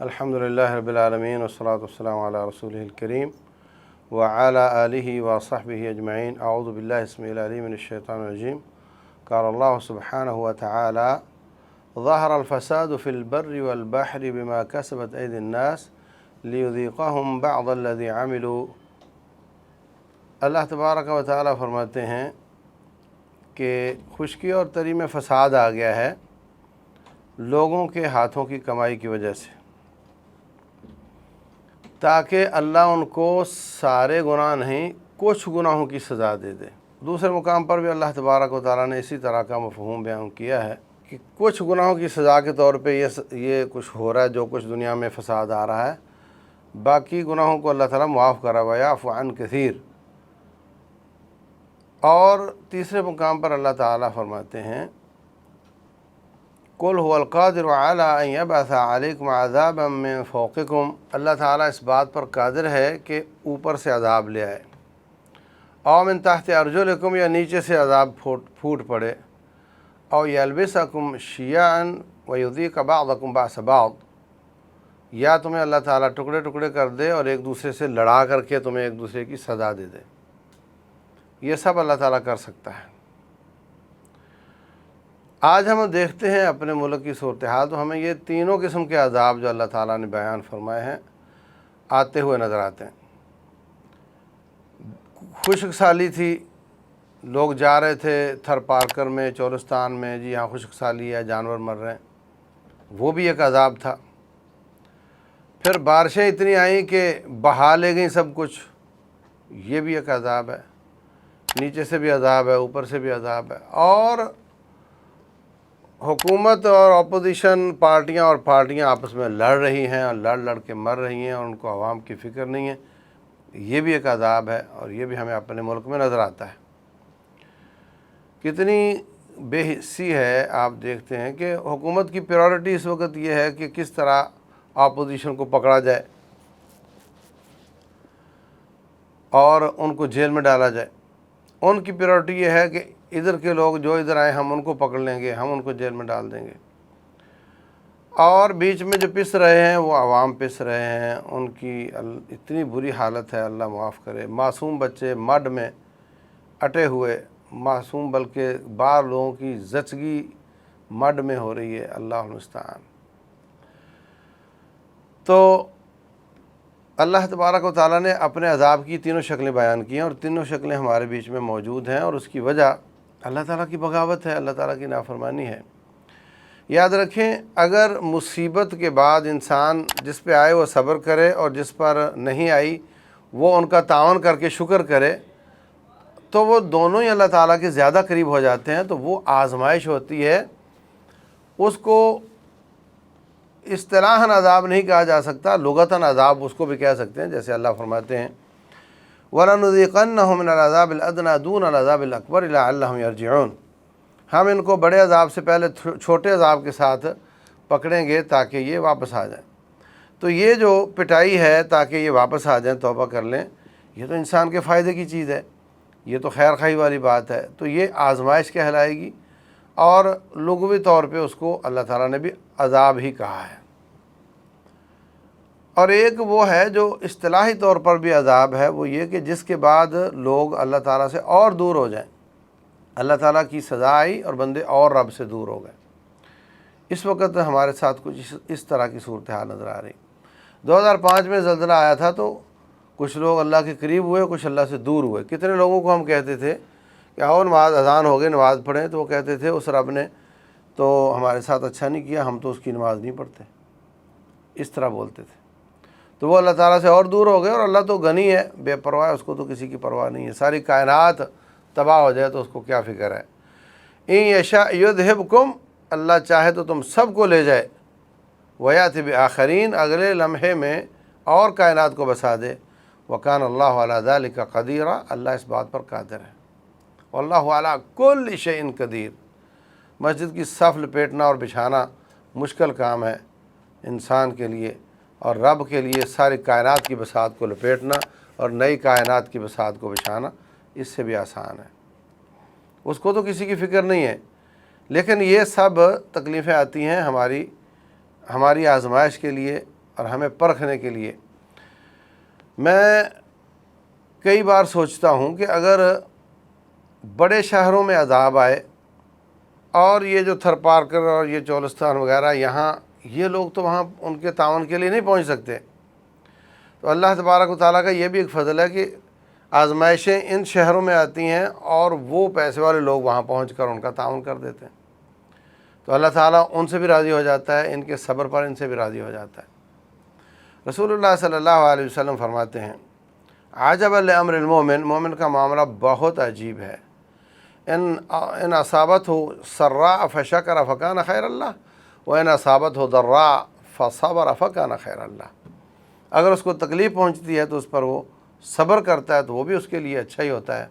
الحمدللہ رب العالمین والصلاة والسلام علی رسولہ الکریم وعلی آلہ وصحبہ اجمعین۔ اعوذ باللہ السمیع العلیم من الشیطان الرجیم۔ قال اللہ سبحانہ وتعالی ظہر الفساد فی البر والبحر بما کسبت ایدی الناس لیذیقہم بعض الذی عملوا۔ اللہ تبارک و تعالی فرماتے ہیں کہ خشکی اور تری میں فساد آ گیا ہے لوگوں کے ہاتھوں کی کمائی کی وجہ سے، تاکہ اللہ ان کو سارے گناہ نہیں کچھ گناہوں کی سزا دے دے۔ دوسرے مقام پر بھی اللہ تبارک و تعالیٰ نے اسی طرح کا مفہوم بیان کیا ہے کہ کچھ گناہوں کی سزا کے طور پہ یہ کچھ ہو رہا ہے، جو کچھ دنیا میں فساد آ رہا ہے، باقی گناہوں کو اللہ تعالیٰ معاف کرا ویعفو عن کثیر۔ اور تیسرے مقام پر اللہ تعالیٰ فرماتے ہیں قل هو القادر علی ان یبعث علیکم عذابا من فوقکم۔ اللہ تعالیٰ اس بات پر قادر ہے کہ اوپر سے عذاب لے آئے، او من تحت ارجلکم، یا نیچے سے عذاب پھوٹ پڑے، او یلبسکم شیعا ویذیق بعضکم بأس بعض، یا تمہیں اللہ تعالیٰ ٹکڑے ٹکڑے کر دے اور ایک دوسرے سے لڑا کر کے تمہیں ایک دوسرے کی سزا دے دے۔ یہ سب اللہ تعالیٰ کر سکتا ہے۔ آج ہم دیکھتے ہیں اپنے ملک کی صورتحال، تو ہمیں یہ تینوں قسم کے عذاب جو اللہ تعالیٰ نے بیان فرمائے ہیں آتے ہوئے نظر آتے ہیں۔ خشک سالی تھی، لوگ جا رہے تھے تھر پارکر میں، چولستان میں، جی ہاں خشک سالی ہے، جانور مر رہے ہیں، وہ بھی ایک عذاب تھا۔ پھر بارشیں اتنی آئیں کہ بہا لے گئیں سب کچھ، یہ بھی ایک عذاب ہے، نیچے سے بھی عذاب ہے، اوپر سے بھی عذاب ہے۔ اور حکومت اور اپوزیشن پارٹیاں آپس میں لڑ رہی ہیں اور لڑ کے مر رہی ہیں، اور ان کو عوام کی فکر نہیں ہے، یہ بھی ایک عذاب ہے، اور یہ بھی ہمیں اپنے ملک میں نظر آتا ہے۔ کتنی بے حسی ہے، آپ دیکھتے ہیں کہ حکومت کی پریورٹی اس وقت یہ ہے کہ کس طرح اپوزیشن کو پکڑا جائے اور ان کو جیل میں ڈالا جائے۔ ان کی پریورٹی یہ ہے کہ ادھر کے لوگ جو ادھر آئے ہم ان کو پکڑ لیں گے، ہم ان کو جیل میں ڈال دیں گے، اور بیچ میں جو پس رہے ہیں وہ عوام پس رہے ہیں، ان کی اتنی بری حالت ہے، اللہ معاف کرے۔ معصوم بچے مڈ میں اٹے ہوئے، معصوم بلکہ بعض لوگوں کی زچگی مڈ میں ہو رہی ہے، اللہ المستعان۔ تو اللہ تبارک و تعالیٰ نے اپنے عذاب کی تینوں شکلیں بیان کی ہیں، اور تینوں شکلیں ہمارے بیچ میں موجود ہیں، اور اس کی وجہ اللہ تعالیٰ کی بغاوت ہے، اللہ تعالیٰ کی نافرمانی ہے۔ یاد رکھیں، اگر مصیبت کے بعد انسان جس پہ آئے وہ صبر کرے، اور جس پر نہیں آئی وہ ان کا تعاون کر کے شکر کرے، تو وہ دونوں ہی اللہ تعالیٰ کے زیادہ قریب ہو جاتے ہیں۔ تو وہ آزمائش ہوتی ہے، اس کو اصطلاحاً عذاب نہیں کہا جا سکتا، لغتاً عذاب اس کو بھی کہہ سکتے ہیں، جیسے اللہ فرماتے ہیں وَلَنُذِيقَنَّهُم مِّنَ الْعَذَابِ الْأَدْنَىٰ دُونَ الْعَذَابِ الْأَكْبَرِ لَعَلَّهُمْ يَرْجِعُونَ۔ ہم ان کو بڑے عذاب سے پہلے چھوٹے عذاب کے ساتھ پکڑیں گے تاکہ یہ واپس آ جائیں۔ تو یہ جو پٹائی ہے تاکہ یہ واپس آ جائیں، توبہ کر لیں، یہ تو انسان کے فائدے کی چیز ہے، یہ تو خیر خواہی والی بات ہے، تو یہ آزمائش کہلائے گی، اور لغوی طور پہ اس کو اللہ تعالیٰ نے بھی عذاب ہی کہا ہے۔ اور ایک وہ ہے جو اصطلاحی طور پر بھی عذاب ہے، وہ یہ کہ جس کے بعد لوگ اللہ تعالیٰ سے اور دور ہو جائیں، اللہ تعالیٰ کی سزا آئی اور بندے اور رب سے دور ہو گئے۔ اس وقت ہمارے ساتھ کچھ اس طرح کی صورتحال نظر آ رہی۔ 2005 میں زلزلہ آیا تھا، تو کچھ لوگ اللہ کے قریب ہوئے، کچھ اللہ سے دور ہوئے۔ کتنے لوگوں کو ہم کہتے تھے کہ آؤ نماز اذان ہو گئی، نماز پڑھیں، تو وہ کہتے تھے اس رب نے تو ہمارے ساتھ اچھا نہیں کیا، ہم تو اس کی نماز نہیں پڑھتے، اس طرح بولتے تھے۔ تو وہ اللہ تعالیٰ سے اور دور ہو گئے، اور اللہ تو غنی ہے، بے پرواہ ہے، اس کو تو کسی کی پرواہ نہیں ہے، ساری کائنات تباہ ہو جائے تو اس کو کیا فکر ہے۔ ان یشاء یذھبکم، اللہ چاہے تو تم سب کو لے جائے، ویأتی بآخرین، اگلے لمحے میں اور کائنات کو بسا دے، وکان اللہ علی ذلک قدیر، اللہ اس بات پر قادر ہے، واللہ علی کل شیء قدیر۔ مسجد کی صف لپیٹنا اور بچھانا مشکل کام ہے انسان کے لیے، اور رب کے لیے ساری کائنات کی بساط کو لپیٹنا اور نئی کائنات کی بساط کو بچھانا اس سے بھی آسان ہے، اس کو تو کسی کی فکر نہیں ہے۔ لیکن یہ سب تکلیفیں آتی ہیں ہماری آزمائش کے لیے، اور ہمیں پرکھنے کے لیے۔ میں کئی بار سوچتا ہوں کہ اگر بڑے شہروں میں عذاب آئے اور یہ جو تھر پارکر اور یہ چولستان وغیرہ یہاں، یہ لوگ تو وہاں ان کے تعاون کے لیے نہیں پہنچ سکتے، تو اللہ تبارک و تعالیٰ کا یہ بھی ایک فضل ہے کہ آزمائشیں ان شہروں میں آتی ہیں اور وہ پیسے والے لوگ وہاں پہنچ کر ان کا تعاون کر دیتے ہیں، تو اللہ تعالیٰ ان سے بھی راضی ہو جاتا ہے، ان کے صبر پر ان سے بھی راضی ہو جاتا ہے۔ رسول اللہ صلی اللہ علیہ وسلم فرماتے ہیں عجب لامر المومن، مومن کا معاملہ بہت عجیب ہے، ان اصابت ہو سراء فشکر فکان خیر اللہ وان اصابت ہو ضراء فصبر فکان خیر اللہ۔ اگر اس کو تکلیف پہنچتی ہے تو اس پر وہ صبر کرتا ہے تو وہ بھی اس کے لیے اچھا ہی ہوتا ہے،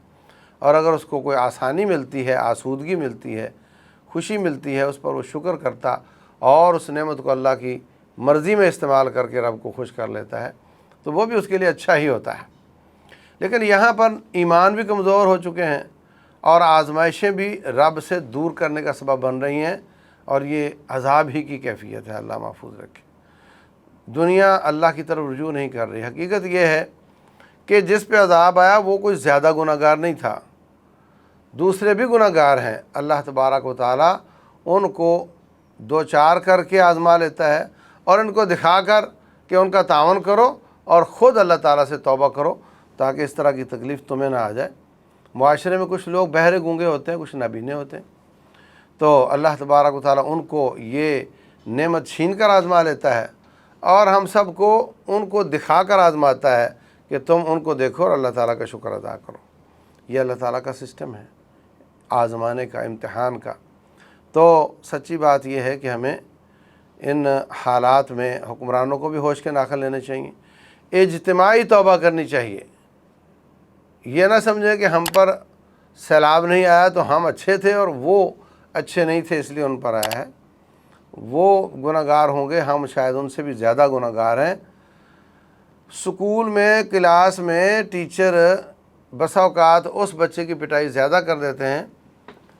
اور اگر اس کو کوئی آسانی ملتی ہے، آسودگی ملتی ہے، خوشی ملتی ہے، اس پر وہ شکر کرتا اور اس نعمت کو اللہ کی مرضی میں استعمال کر کے رب کو خوش کر لیتا ہے تو وہ بھی اس کے لیے اچھا ہی ہوتا ہے۔ لیکن یہاں پر ایمان بھی کمزور ہو چکے ہیں اور آزمائشیں بھی رب سے دور کرنے کا سبب بن رہی ہیں، اور یہ عذاب ہی کی کیفیت ہے، اللہ محفوظ رکھے۔ دنیا اللہ کی طرف رجوع نہیں کر رہی۔ حقیقت یہ ہے کہ جس پہ عذاب آیا وہ کوئی زیادہ گناہ گار نہیں تھا، دوسرے بھی گناہ گار ہیں، اللہ تبارک و تعالیٰ ان کو دو چار کر کے آزما لیتا ہے اور ان کو دکھا کر کہ ان کا تعاون کرو اور خود اللہ تعالیٰ سے توبہ کرو تاکہ اس طرح کی تکلیف تمہیں نہ آ جائے۔ معاشرے میں کچھ لوگ بہرے گونگے ہوتے ہیں، کچھ نابینے ہوتے ہیں، تو اللہ تبارک و تعالیٰ ان کو یہ نعمت چھین کر آزما لیتا ہے اور ہم سب کو ان کو دکھا کر آزماتا ہے کہ تم ان کو دیکھو اور اللہ تعالیٰ کا شکر ادا کرو۔ یہ اللہ تعالیٰ کا سسٹم ہے آزمانے کا، امتحان کا۔ تو سچی بات یہ ہے کہ ہمیں ان حالات میں حکمرانوں کو بھی ہوش کے ناخن لینے چاہیے، اجتماعی توبہ کرنی چاہیے۔ یہ نہ سمجھیں کہ ہم پر سیلاب نہیں آیا تو ہم اچھے تھے اور وہ اچھے نہیں تھے اس لیے ان پر آیا ہے۔ وہ گناہ گار ہوں گے، ہم شاید ان سے بھی زیادہ گناہ گار ہیں۔ سکول میں، کلاس میں ٹیچر بسا اوقات اس بچے کی پٹائی زیادہ کر دیتے ہیں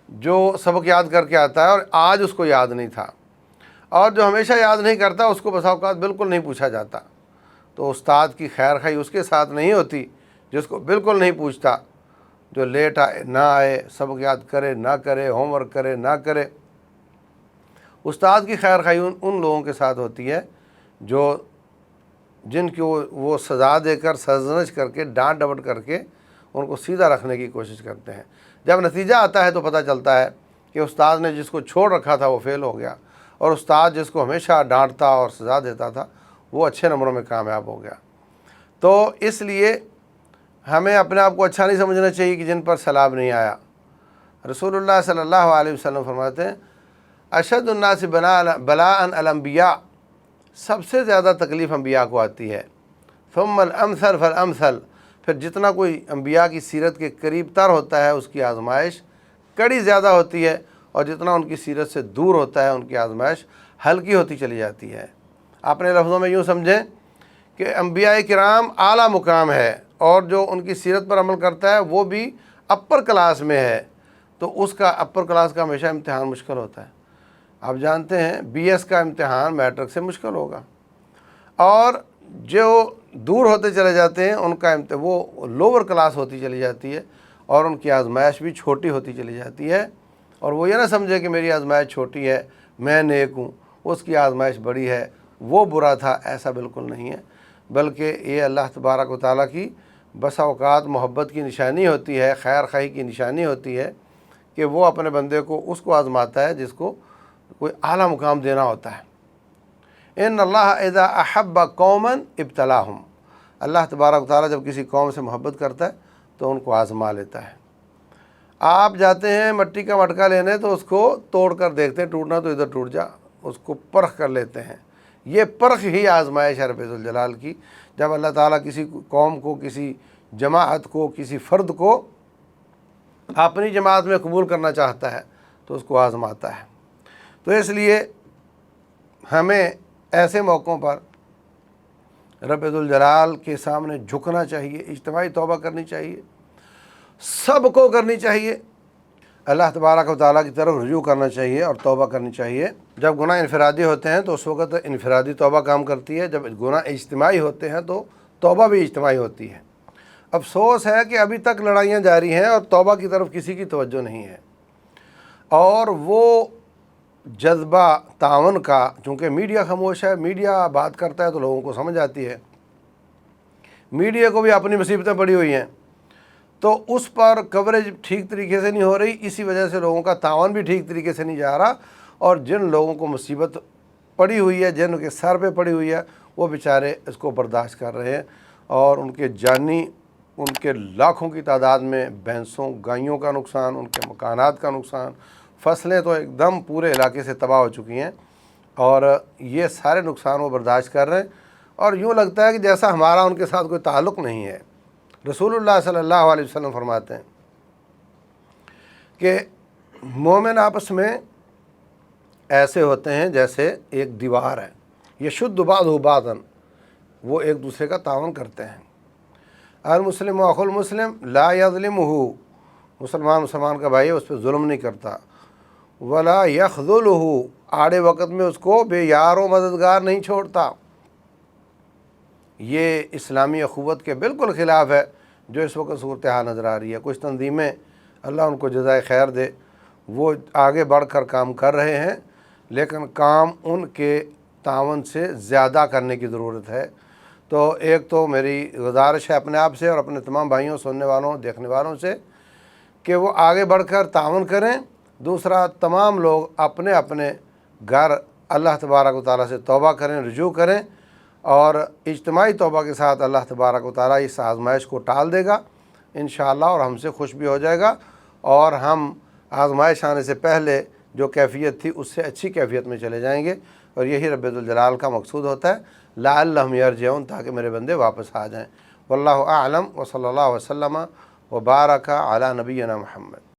جو سبق یاد کر کے آتا ہے اور آج اس کو یاد نہیں تھا، اور جو ہمیشہ یاد نہیں کرتا اس کو بسا اوقات بالکل نہیں پوچھا جاتا، تو استاد کی خیر خواہی اس کے ساتھ نہیں ہوتی جس کو بالکل نہیں پوچھتا، جو لیٹ آئے نہ آئے، سبق یاد کرے نہ کرے، ہوم ورک کرے نہ کرے۔ استاد کی خیر خواہی ان لوگوں کے ساتھ ہوتی ہے جو جن کو وہ سزا دے کر، سرزنش کر کے، ڈانٹ ڈپٹ کر کے ان کو سیدھا رکھنے کی کوشش کرتے ہیں۔ جب نتیجہ آتا ہے تو پتہ چلتا ہے کہ استاد نے جس کو چھوڑ رکھا تھا وہ فیل ہو گیا، اور استاد جس کو ہمیشہ ڈانٹتا اور سزا دیتا تھا وہ اچھے نمبروں میں کامیاب ہو گیا۔ تو اس لیے ہمیں اپنے آپ کو اچھا نہیں سمجھنا چاہیے کہ جن پر سیلاب نہیں آیا۔ رسول اللہ صلی اللہ علیہ وسلم فرماتے ہیں اشد الناس بلاء الانبیاء، سب سے زیادہ تکلیف انبیاء کو آتی ہے، ثم الامثل فالامثل، پھر جتنا کوئی انبیاء کی سیرت کے قریب تر ہوتا ہے اس کی آزمائش کڑی زیادہ ہوتی ہے، اور جتنا ان کی سیرت سے دور ہوتا ہے ان کی آزمائش ہلکی ہوتی چلی جاتی ہے۔ اپنے لفظوں میں یوں سمجھیں کہ انبیاء کرام اعلیٰ مقام ہے، اور جو ان کی سیرت پر عمل کرتا ہے وہ بھی اپر کلاس میں ہے، تو اس کا اپر کلاس کا ہمیشہ امتحان مشکل ہوتا ہے۔ آپ جانتے ہیں بی ایس کا امتحان میٹرک سے مشکل ہوگا، اور جو دور ہوتے چلے جاتے ہیں ان کا وہ لوور کلاس ہوتی چلی جاتی ہے، اور ان کی آزمائش بھی چھوٹی ہوتی چلی جاتی ہے۔ اور وہ یہ نہ سمجھے کہ میری آزمائش چھوٹی ہے، میں نیک ہوں، اس کی آزمائش بڑی ہے، وہ برا تھا، ایسا بالکل نہیں ہے، بلکہ یہ اللہ تبارک و تعالیٰ کی بسا اوقات محبت کی نشانی ہوتی ہے، خیر خواہی کی نشانی ہوتی ہے کہ وہ اپنے بندے کو اس کو آزماتا ہے جس کو کوئی اعلیٰ مقام دینا ہوتا ہے۔ ان اللہ اذا احب قوما ابتلاہم، اللہ تبارک و تعالیٰ جب کسی قوم سے محبت کرتا ہے تو ان کو آزما لیتا ہے۔ آپ جاتے ہیں مٹی کا مٹکا لینے تو اس کو توڑ کر دیکھتے ہیں، ٹوٹنا تو ادھر ٹوٹ جا، اس کو پرکھ کر لیتے ہیں۔ یہ پرکھ ہی آزمائش ہے رب ذوالجلال کی۔ جب اللہ تعالیٰ کسی قوم کو، کسی جماعت کو، کسی فرد کو اپنی جماعت میں قبول کرنا چاہتا ہے تو اس کو آزماتا ہے۔ تو اس لیے ہمیں ایسے موقعوں پر رب ذوالجلال کے سامنے جھکنا چاہیے، اجتماعی توبہ کرنی چاہیے، سب کو کرنی چاہیے۔ اللہ تبارک و تعالیٰ کی طرف رجوع کرنا چاہیے اور توبہ کرنی چاہیے۔ جب گناہ انفرادی ہوتے ہیں تو اس وقت انفرادی توبہ کام کرتی ہے، جب گناہ اجتماعی ہوتے ہیں تو توبہ بھی اجتماعی ہوتی ہے۔ افسوس ہے کہ ابھی تک لڑائیاں جاری ہیں اور توبہ کی طرف کسی کی توجہ نہیں ہے، اور وہ جذبہ تعاون کا، چونکہ میڈیا خاموش ہے، میڈیا بات کرتا ہے تو لوگوں کو سمجھ آتی ہے، میڈیا کو بھی اپنی مصیبتیں پڑی ہوئی ہیں، تو اس پر کوریج ٹھیک طریقے سے نہیں ہو رہی، اسی وجہ سے لوگوں کا تعاون بھی ٹھیک طریقے سے نہیں جا رہا، اور جن لوگوں کو مصیبت پڑی ہوئی ہے، جن کے سر پہ پڑی ہوئی ہے، وہ بیچارے اس کو برداشت کر رہے ہیں، اور ان کے جانی، ان کے لاکھوں کی تعداد میں بھینسوں گائیوں کا نقصان، ان کے مکانات کا نقصان، فصلیں تو ایک دم پورے علاقے سے تباہ ہو چکی ہیں، اور یہ سارے نقصان وہ برداشت کر رہے ہیں، اور یوں لگتا ہے کہ جیسا ہمارا ان کے ساتھ کوئی تعلق نہیں ہے۔ رسول اللہ صلی اللہ علیہ وسلم فرماتے ہیں کہ مومن آپس میں ایسے ہوتے ہیں جیسے ایک دیوار ہے، یشد بعضہ بعضا، وہ ایک دوسرے کا تعاون کرتے ہیں۔ المسلم اخو المسلم لا یظلمہ، مسلمان کا بھائی ہے، اس پہ ظلم نہیں کرتا، ولا یخذلہ، آڑے وقت میں اس کو بے یار و مددگار نہیں چھوڑتا۔ یہ اسلامی اخوت کے بالکل خلاف ہے جو اس وقت صورتحال نظر آ رہی ہے۔ کچھ تنظیمیں، اللہ ان کو جزائے خیر دے، وہ آگے بڑھ کر کام کر رہے ہیں، لیکن کام ان کے تعاون سے زیادہ کرنے کی ضرورت ہے۔ تو ایک تو میری گزارش ہے اپنے آپ سے اور اپنے تمام بھائیوں، سننے والوں، دیکھنے والوں سے، کہ وہ آگے بڑھ کر تعاون کریں۔ دوسرا، تمام لوگ اپنے اپنے گھر اللہ تبارک و تعالیٰ سے توبہ کریں، رجوع کریں، اور اجتماعی توبہ کے ساتھ اللہ تبارک و تعالیٰ اس آزمائش کو ٹال دے گا انشاءاللہ، اور ہم سے خوش بھی ہو جائے گا، اور ہم آزمائش آنے سے پہلے جو کیفیت تھی اس سے اچھی کیفیت میں چلے جائیں گے، اور یہی رب ذوالجلال کا مقصود ہوتا ہے، لعلہم یرجعون، تاکہ میرے بندے واپس آ جائیں۔ واللہ اعلم، وصلی اللہ وسلم وبارک علی نبینا محمد۔